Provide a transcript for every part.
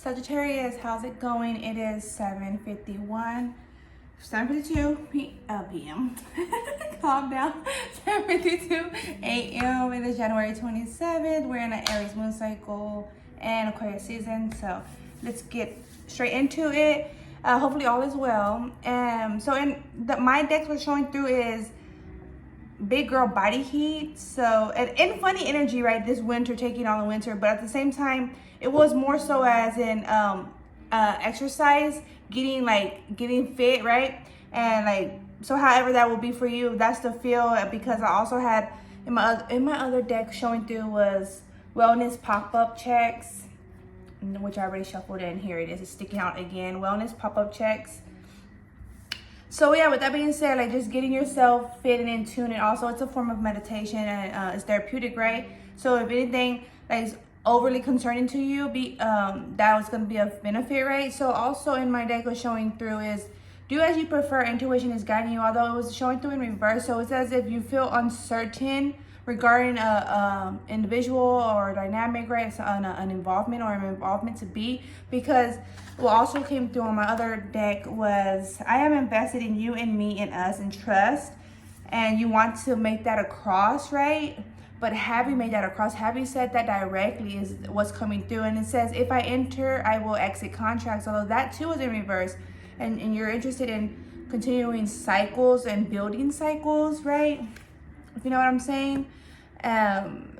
Sagittarius, how's it going? It is 7:52 p.m. Calm down. 7:52 a.m. It is January 27th. We're in an Aries moon cycle and Aquarius season. So let's get straight into it. Hopefully all is well. So my decks we're showing through is big girl body heat. So and funny energy, right? This winter, taking on the winter, but at the same time, it was more so as in exercise, getting fit, right? And so however that will be for you, that's the feel. Because I also had in my other deck showing through was wellness pop-up checks, which I already shuffled in. Here it is, it's sticking out again. Wellness pop-up checks. So yeah, with that being said, just getting yourself fit and in tune, and also it's a form of meditation and it's therapeutic, right? So if anything is overly concerning to you, that was going to be of benefit, right? So also in my deck was showing through is do as you prefer. Intuition is guiding you, although it was showing through in reverse. So it's as if you feel uncertain regarding a individual or dynamic, right? It's an involvement or an involvement to be, because what also came through on my other deck was I am invested in you and me and us and trust, and you want to make that across, right? But have you made that across? Have you said that directly is what's coming through? And it says, if I enter, I will exit contracts. Although that too is in reverse. And you're interested in continuing cycles and building cycles, right? If you know what I'm saying.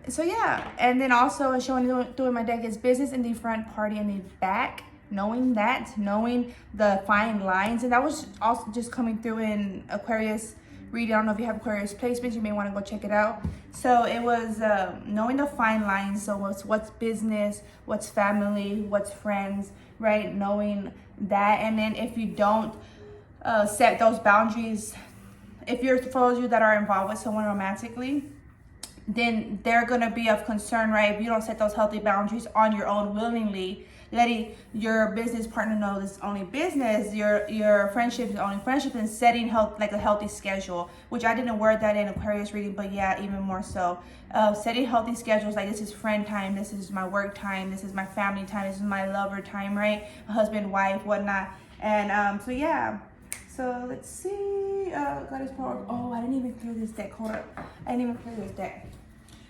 So yeah. And then also showing through in my deck is business in the front, party in the back. Knowing the fine lines. And that was also just coming through in Aquarius reading. I don't know if you have Aquarius placements, you may want to go check it out. So it was knowing the fine lines. So what's business, what's family, what's friends, right? Knowing that. And then if you don't set those boundaries, if you're, for those of you that are involved with someone romantically, then they're going to be of concern, right? If you don't set those healthy boundaries on your own willingly, letting your business partner know this is only business, your friendship is only friendship, and setting a healthy schedule, which I didn't word that in Aquarius reading, but yeah, even more so. Setting healthy schedules, like this is friend time, this is my work time, this is my family time, this is my lover time, right? Husband, wife, whatnot. And so yeah. So let's see. Goddess power. Oh, I didn't even clear this deck. Hold up. I didn't even clear this deck.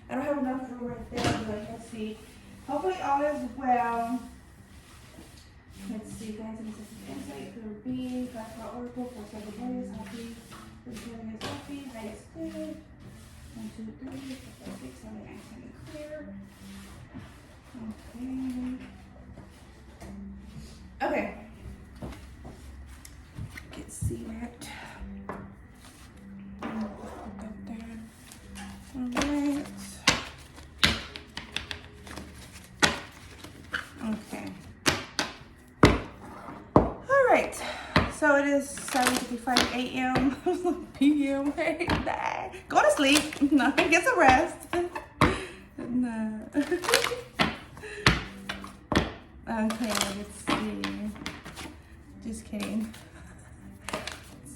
I don't have enough room right there, but let's see. Hopefully all is well. Let's see, guys. This is insight for being. Goddess power oracle for Sagittarius. Happy. Sagittarius happy. That is good. 1, 2, 3, 4, 5, 6, 7, 8, 9, 10 clear. Okay. Okay. Let's see that. Alright. Okay. Alright. So it is 7:55 a.m. p.m. Right? Go to sleep. No, get some rest. No. Okay, let's see. Just kidding.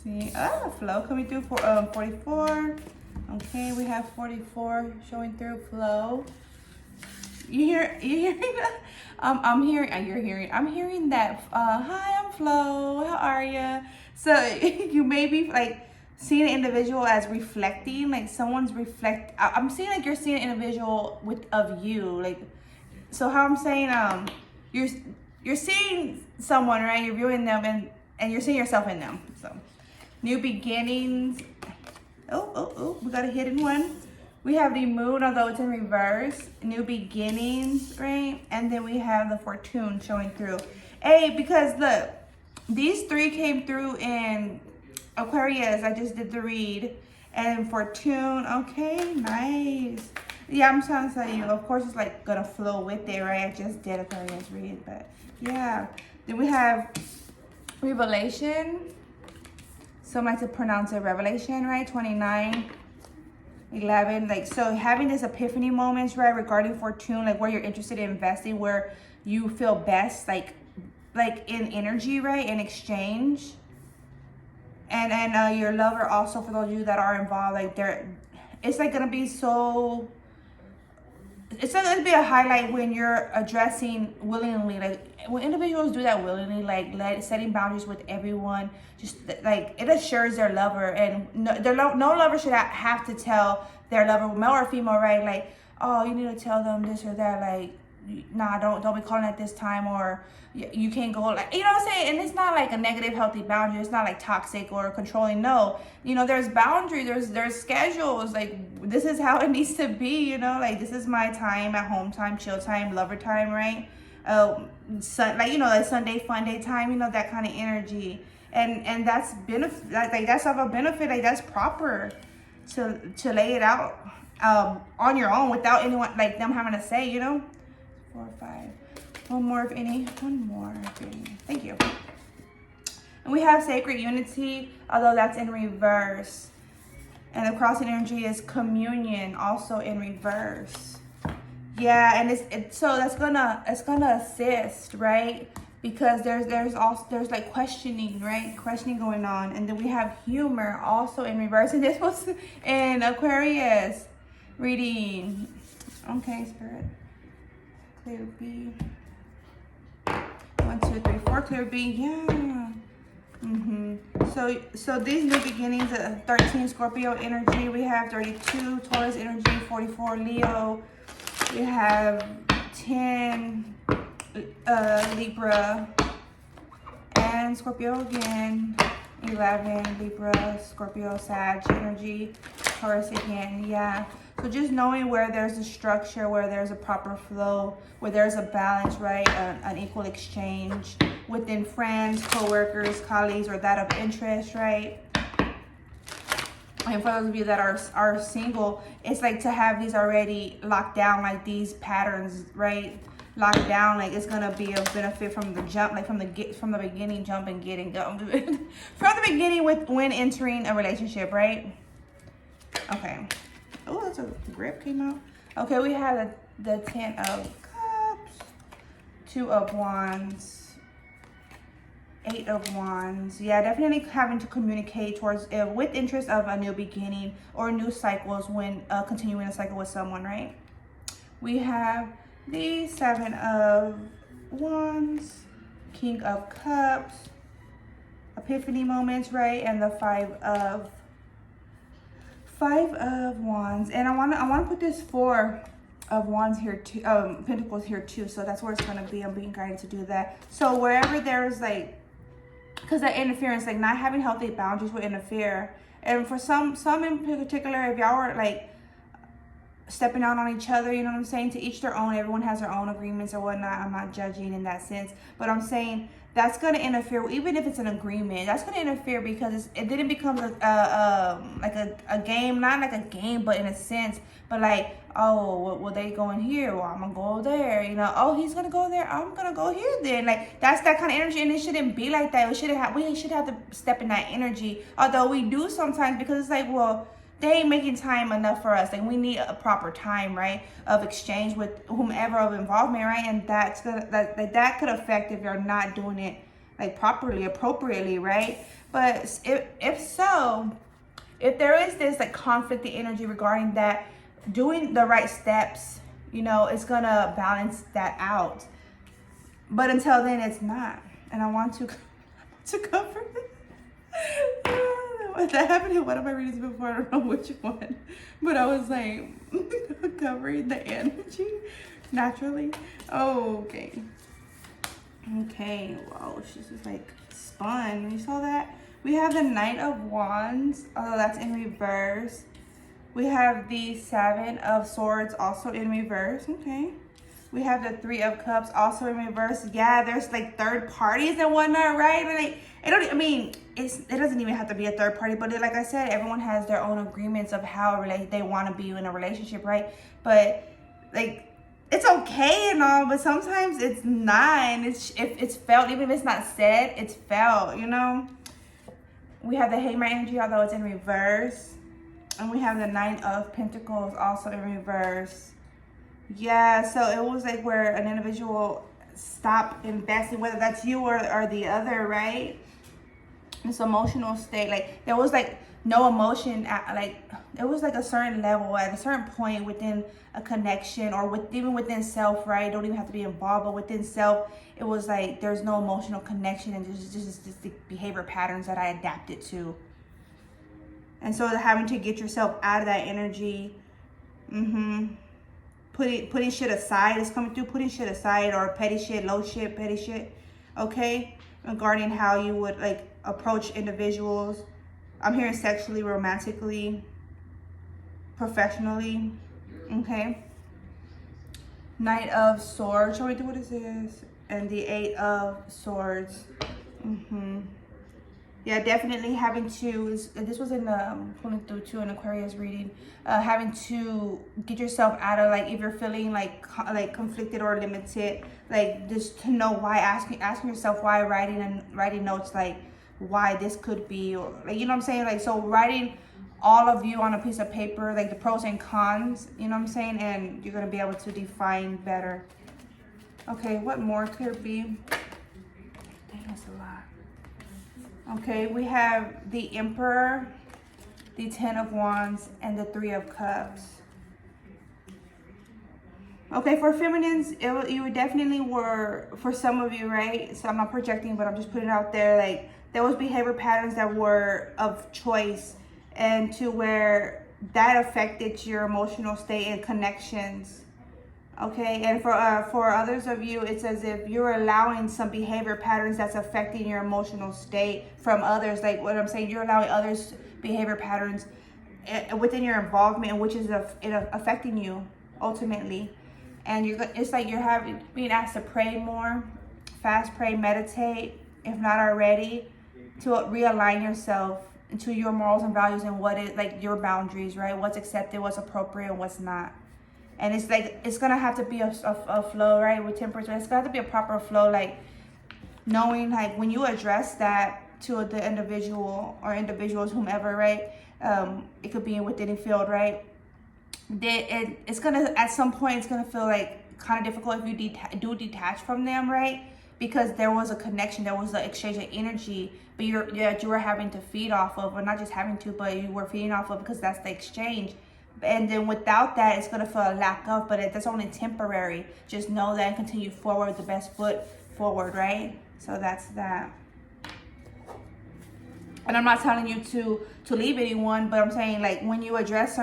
See, flow coming through for 44. Okay, we have 44 showing through flow. I'm hearing that. Hi, I'm Flo. How are you? So you may be seeing an individual as reflecting, someone's I'm seeing you're seeing an individual of you, so how I'm saying you're seeing someone, right? You're viewing them and you're seeing yourself in them. So new beginnings. Oh, we got a hidden one. We have the moon, although it's in reverse. New beginnings, right? And then we have the fortune showing through. Because look, these three came through in Aquarius. I just did the read. And fortune, okay, nice. Yeah, I'm trying to tell you, of course it's gonna flow with it, right? I just did Aquarius read, but yeah. Then we have revelation. Some like to pronounce it revelation, right? 29. 11, so having this epiphany moments, right, regarding fortune, where you're interested in investing, where you feel best, in energy, right, in exchange. And your lover also, for those of you that are involved, it's gonna be so it's going to be a highlight when you're addressing willingly, like when individuals do that willingly, like setting boundaries with everyone, just like it assures their lover, and no lover should have to tell their lover, male or female, right? Like, oh, you need to tell them this or that, like, nah, don't be calling at this time, or you can't go, like, you know what I'm saying? And it's not like a negative healthy boundary. It's not like toxic or controlling. No, you know, there's boundaries, there's schedules, like this is how it needs to be, you know, like this is my time, at home time, chill time, lover time, right? Like, you know, like Sunday fun day time, you know, that kind of energy, and that's benefit, like that's of a benefit, like that's proper to lay it out on your own without anyone, like them having to say, you know. 4, 5. One more if any. One more if any. Thank you. And we have sacred unity, although that's in reverse. And the crossing energy is communion, also in reverse. Yeah, and so it's gonna assist, right? Because there's like questioning, right? Questioning going on. And then we have humor also in reverse. And this was in Aquarius reading. Okay, Spirit. Clear B. 1, 2, 3, 4. Clear B. Yeah. So these new beginnings, 13 Scorpio energy. We have 32 Taurus energy. 44 Leo. We have 10 Libra and Scorpio again. 11 Libra, Scorpio, Sag energy. Taurus again. Yeah. So just knowing where there's a structure, where there's a proper flow, where there's a balance, right? An equal exchange within friends, co-workers, colleagues, or that of interest, right? And for those of you that are single, it's like to have these already locked down, like these patterns, right? Locked down, like it's gonna be a benefit from the jump, like from the beginning, jump and getting from the beginning when entering a relationship, right? Okay. Oh, that's a grip came out. Okay, we have the 10 of Cups, 2 of Wands, 8 of Wands. Yeah, definitely having to communicate towards with interest of a new beginning or new cycles when continuing a cycle with someone, right? We have the 7 of Wands, King of Cups, epiphany moments, right? And the 5 of Wands. And I want to put this 4 of Wands here too, Pentacles here too. So that's where it's going to be. I'm being guided to do that. So wherever there's like, because that interference, like not having healthy boundaries will interfere. And for some in particular, if y'all are like stepping out on each other, you know what I'm saying? To each their own. Everyone has their own agreements or whatnot. I'm not judging in that sense, but I'm saying that's going to interfere, even if it's an agreement. That's going to interfere because it didn't become like a game, not like a game, but in a sense. But like, oh, well, they going here, well, I'm gonna go there. You know, oh, he's gonna go there, I'm gonna go here. Then like that's that kind of energy, and it shouldn't be like that. We should have to step in that energy. Although we do sometimes, because it's like, well, they ain't making time enough for us. Like we need a proper time, right, of exchange with whomever of involvement, right? And that could affect if you're not doing it like properly, appropriately, right? But if so, if there is this like conflicting energy regarding that, doing the right steps, you know, it's gonna balance that out. But until then, it's not. And I want to cover it. That happened in one of my readings before. I don't know which one, but I was like covering the energy naturally. Oh, okay. Wow, she's just like spun. You saw that? We have the Knight of Wands, although that's in reverse. We have the 7 of Swords, also in reverse. Okay. We have the 3 of Cups, also in reverse. Yeah, there's like third parties and whatnot, right? Like, it doesn't even have to be a third party, but like I said, everyone has their own agreements of how they want to be in a relationship, right? But like, it's okay and all, but sometimes it's not, and it's felt, even if it's not said, it's felt, you know? We have the Hangman energy, although it's in reverse. And we have the 9 of Pentacles, also in reverse. Yeah, so it was like where an individual stopped investing, whether that's you or the other, right? This emotional state, like there was like no emotion at, like, it was like a certain level at a certain point within a connection, or even within self, right? Don't even have to be involved, but within self, it was like there's no emotional connection, and there's just the behavior patterns that I adapted to. And so having to get yourself out of that energy, putting shit aside is coming through, putting shit aside, or petty shit, petty shit, okay? Regarding how you would like approach individuals. I'm hearing sexually, romantically, professionally, okay? Knight of Swords, show me what is this? And the Eight of Swords. Yeah, definitely having to, this was in the pulling through too, an Aquarius reading, having to get yourself out of, like, if you're feeling like conflicted or limited, like, just to know why, asking yourself why, writing notes, like why this could be, or like, you know what I'm saying, like, so writing all of you on a piece of paper, like the pros and cons, you know what I'm saying, and you're gonna be able to define better. Okay, what more could it be? Dang, that's a lot. Okay, we have the Emperor, the Ten of Wands, and the Three of Cups. Okay, for feminines, you definitely were, for some of you, right? So I'm not projecting, but I'm just putting it out there. Like, there was behavior patterns that were of choice, and to where that affected your emotional state and connections. Okay, and for others of you, it's as if you're allowing some behavior patterns that's affecting your emotional state from others. Like what I'm saying, you're allowing others' behavior patterns within your involvement, which is affecting you ultimately. And it's like you're being asked to pray more, fast pray, meditate, if not already, to realign yourself into your morals and values and what is like your boundaries, right? What's accepted, what's appropriate, and what's not. And it's like, it's gonna have to be a flow, right? With Temperance, it's gonna have to be a proper flow, like knowing, like, when you address that to the individual or individuals, whomever, right? It could be within a field, right? It's gonna, at some point, it's gonna feel like kind of difficult if you detach from them, right? Because there was a connection, there was an exchange of energy, but you were having to feed off of, or not just having to, but you were feeding off of, because that's the exchange. And then without that, it's going to feel a lack of, but that's only temporary. Just know that and continue forward with the best foot forward, right? So that's that. And I'm not telling you to leave anyone, but I'm saying, like, when you address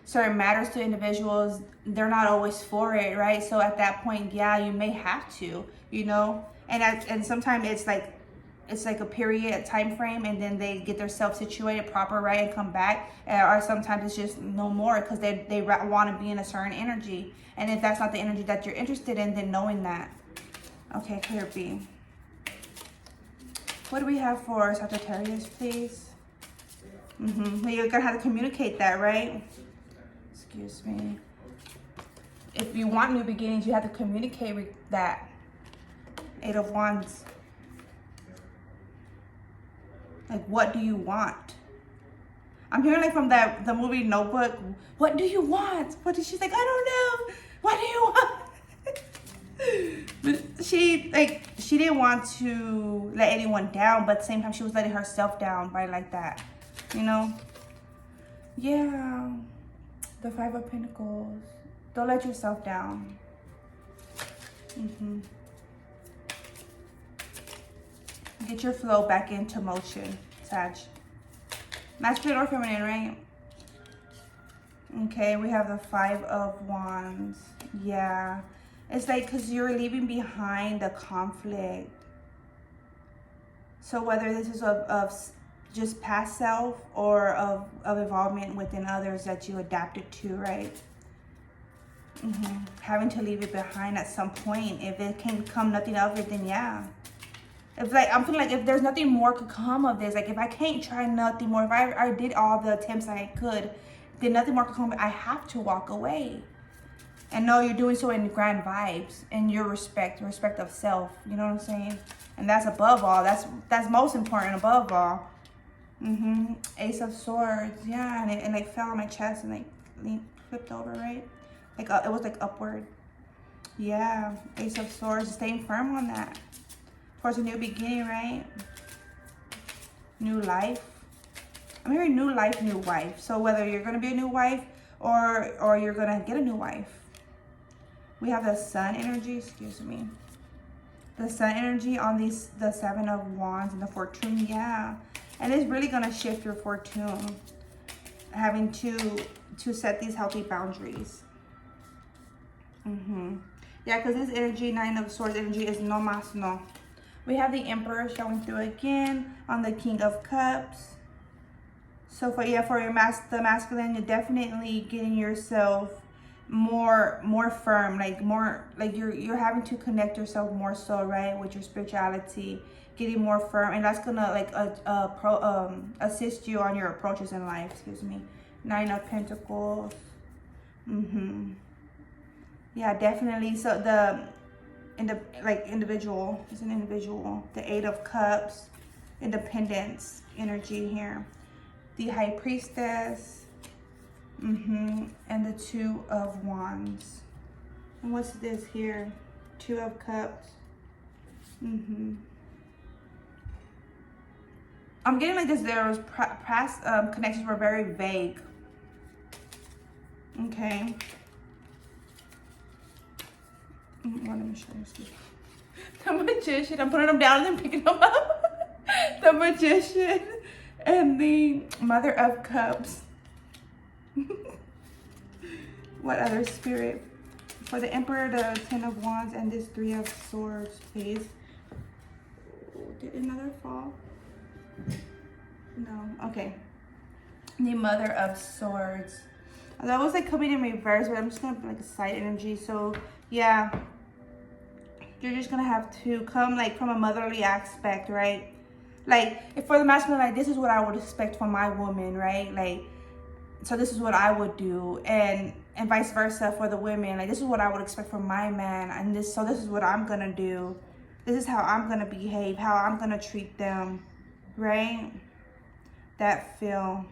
certain matters to individuals, they're not always for it, right? So at that point, yeah, you may have to, you know? And sometimes it's like a period, a time frame, and then they get themselves situated proper, right, and come back. Or sometimes it's just no more, because they want to be in a certain energy. And if that's not the energy that you're interested in, then knowing that. Okay, clear B. What do we have for Sagittarius, please? You're gonna have to communicate that, right? Excuse me. If you want new beginnings, you have to communicate with that. Eight of Wands. Like, what do you want? I'm hearing, like, from the movie Notebook, what do you want? She's like, I don't know. What do you want? But she didn't want to let anyone down, but at the same time, she was letting herself down by like that, you know? Yeah. The Five of Pentacles. Don't let yourself down. Get your flow back into motion, Sag. Masculine or feminine, right? Okay, we have the Five of Wands. Yeah. It's like, because you're leaving behind the conflict. So whether this is of just past self or of involvement within others that you adapted to, right? Having to leave it behind at some point. If it can come nothing of it, then yeah. If, like, I'm feeling like if there's nothing more could come of this, like, if I can't try nothing more, if I did all the attempts I could, then nothing more could come, I have to walk away. And know you're doing so in grand vibes, in your respect of self, you know what I'm saying? And that's above all, that's most important above all. Ace of Swords, yeah, and it like fell on my chest and like flipped over, right? Like it was like upward. Yeah, Ace of Swords, staying firm on that. Towards a new beginning, right? New life. I'm hearing new life, new wife. So whether you're going to be a new wife or you're going to get a new wife. We have the sun energy, excuse me. The sun energy on the 7 of Wands and the fortune, yeah. And it's really going to shift your fortune. Having to set these healthy boundaries. Yeah, because this energy, 9 of Swords energy, is no mas no. We have the Emperor showing through again on the King of Cups. So for your the masculine, you're definitely getting yourself more firm, like more like you're having to connect yourself more so, right, with your spirituality, getting more firm, and that's gonna like assist you on your approaches in life. Excuse me. 9 of Pentacles. Yeah, definitely. So individual is an individual. The 8 of Cups, independence energy here. The High Priestess, and the 2 of Wands. And what's this here? 2 of Cups. I'm getting like this. There was past connections were very vague. Okay. Let me show you. The Magician. I'm putting them down and then picking them up. The Magician and the Mother of Cups. What other spirit? For the Emperor, the 10 of Wands, and this 3 of Swords, please. Did another fall? No. Okay. The Mother of Swords. That was like coming in reverse, but I'm just gonna put like a side energy. So yeah, you're just gonna have to come like from a motherly aspect, right? Like if for the masculine, like this is what I would expect from my woman, right? Like, so this is what I would do, and vice versa for the women. Like this is what I would expect from my man, and this is what I'm gonna do. This is how I'm gonna behave, how I'm gonna treat them, right? That feel.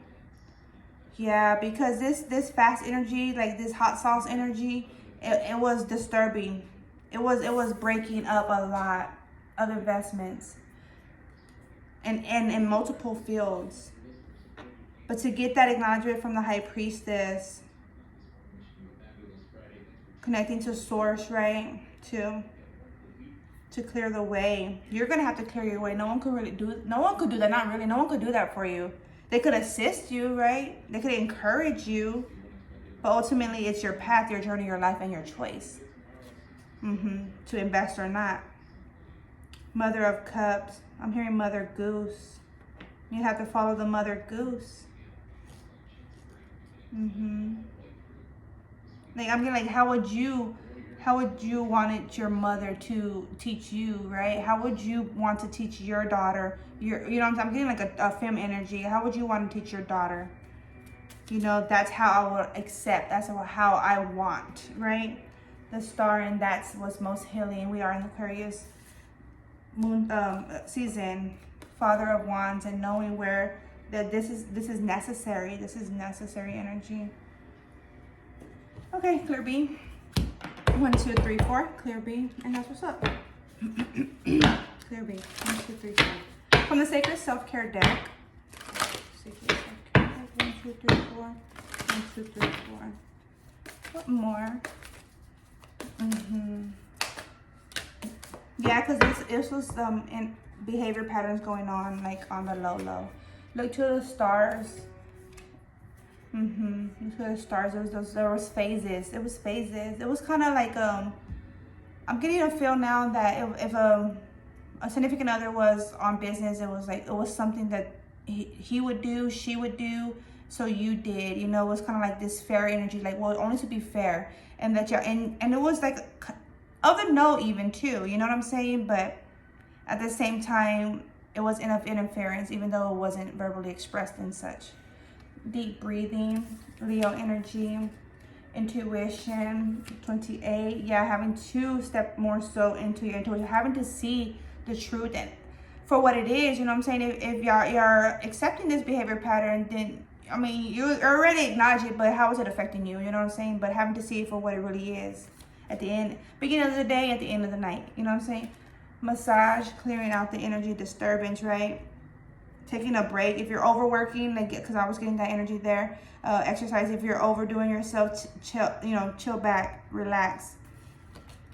Yeah, because this fast energy, like this hot sauce energy, it was disturbing. It was breaking up a lot of investments and in multiple fields. But to get that acknowledgement from the High Priestess, connecting to source, right? To clear the way. You're gonna have to clear your way. No one could do that. Not really. No one could do that for you. They could assist you, right? They could encourage you, but ultimately it's your path, your journey, your life, and your choice. To invest or not. Mother of Cups. I'm hearing Mother Goose. You have to follow the Mother Goose. Like I'm getting like, how would you want your mother to teach you, right? How would you want to teach your daughter? I'm getting like a femme energy. How would you want to teach your daughter? That's how I would accept. That's how I want, right? The Star, and that's what's most healing. We are in Aquarius moon season. Father of Wands, and knowing where that this is necessary. This is necessary energy. Okay, clear B. 1, 2, 3, 4. Clear B, and that's what's up. Clear B. 1, 2, 3, 4. From the Sacred Self-Care deck. Sacred Self-Care deck. 1, 2, 3, 4. 1, 2, 3, 4. What more? Yeah, because this was in behavior patterns going on, like on the low. Look to the stars. Look to the stars. There was phases. It was phases. It was kind of like I'm getting a feel now that if a significant other was on business, it was something that he would do, she would do, so you did. It was kind of like this fair energy, like, well, only to be fair, and that and it was like of a no even too. You know what I'm saying? But at the same time, it was enough interference, even though it wasn't verbally expressed and such. Deep breathing, Leo energy, intuition, 28. Yeah, having to step more so into your intuition, having to see the truth and for what it is. You know what I'm saying? If you're accepting this behavior pattern, then you already acknowledge it, but how is it affecting you? You know what I'm saying? But having to see it for what it really is at the end, beginning of the day, at the end of the night. You know what I'm saying? Massage, clearing out the energy disturbance, right? taking a break. If you're overworking, like, because I was getting that energy there. Exercise if you're overdoing yourself. Chill, you know, chill back, relax.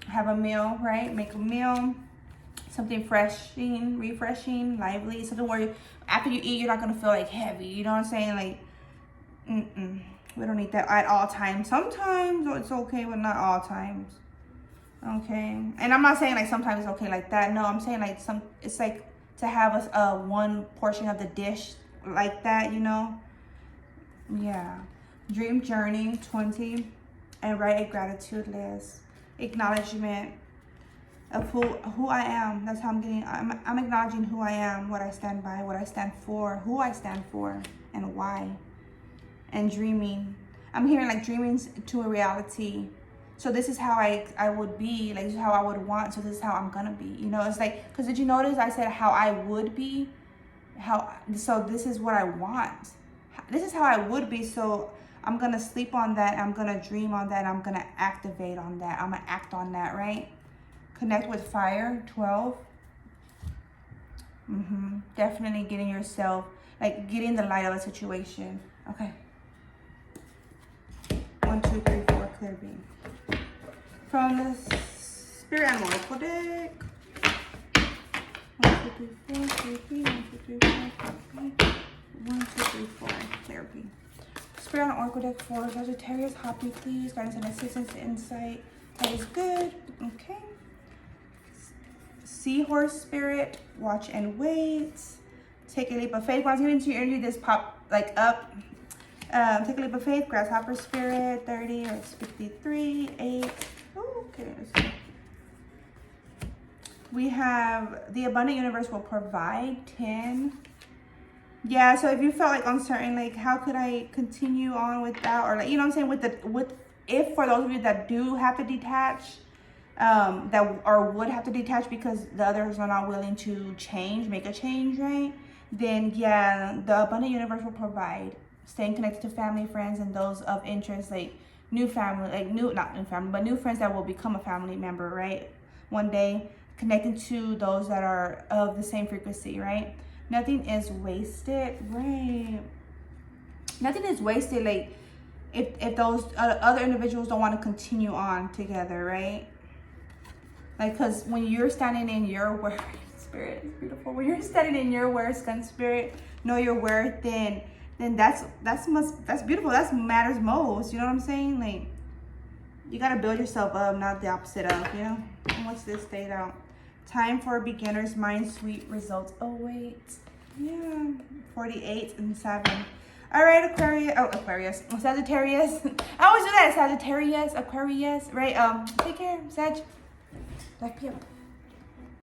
Have a meal, right? Make a meal. Something refreshing, lively. Something where after you eat, you're not gonna feel like heavy. You know what I'm saying? Like, we don't need that at all times. Sometimes it's okay, but not all times. Okay, and I'm not saying like sometimes it's okay like that. No, I'm saying like it's like to have a one portion of the dish like that, you know. Yeah. Dream journey 20, and write a gratitude list. Acknowledgement of who I am. That's how I'm acknowledging who I am, what I stand by, what I stand for, who I stand for, and why. And dreaming. I'm hearing like dreaming to a reality. So this is how I would be, like this is how I would want, so this is how I'm gonna be. You know, it's like, because did you notice I said how I would be? So this is what I want. This is how I would be, so I'm gonna sleep on that, I'm gonna dream on that, I'm gonna activate on that, I'm gonna act on that, right? Connect with fire, 12. Definitely getting yourself, like getting the light of a situation. Okay. 1, 2, 3, 4, clear beam. From the Spirit Animal Oracle deck. 1, 2, 3, 4, clear beam. 1, 2, 3, 4, clear beam. 1, 2, 3, 4, clear beam. Spirit Animal Oracle deck for Sagittarius. Happy, please. Guidance and assistance, insight. That is good. Okay. Seahorse spirit, watch and wait. Take a leap of faith. Once you get into your energy, this pop like up. Take a leap of faith. Grasshopper spirit, 30 or it's 53, 8. Ooh, okay, let's go. We have the abundant universe will provide, 10. Yeah, so if you felt like uncertain, like how could I continue on with that, or like, you know what I'm saying, if for those of you that do have to detach, would have to detach because the others are not willing to make a change, right? Then yeah, the abundant universe will provide. Staying connected to family, friends, and those of interest, like new family, like not new family, but new friends that will become a family member, right? One day, connecting to those that are of the same frequency, right? Nothing is wasted, right? Nothing is wasted, like if those other individuals don't want to continue on together, right? Like, because when you're standing in your worth, spirit is beautiful. When you're standing in your worth, gun spirit, know your worth, then that's beautiful. That's matters most. You know what I'm saying? Like, you gotta build yourself up, not the opposite of. You know. And what's this stayed out? Time for beginner's mind. Sweet results await. Yeah. 48 and 7. All right, Aquarius. Sagittarius. I always do that. Sagittarius, Aquarius. Right. Take care, Sag. Black people.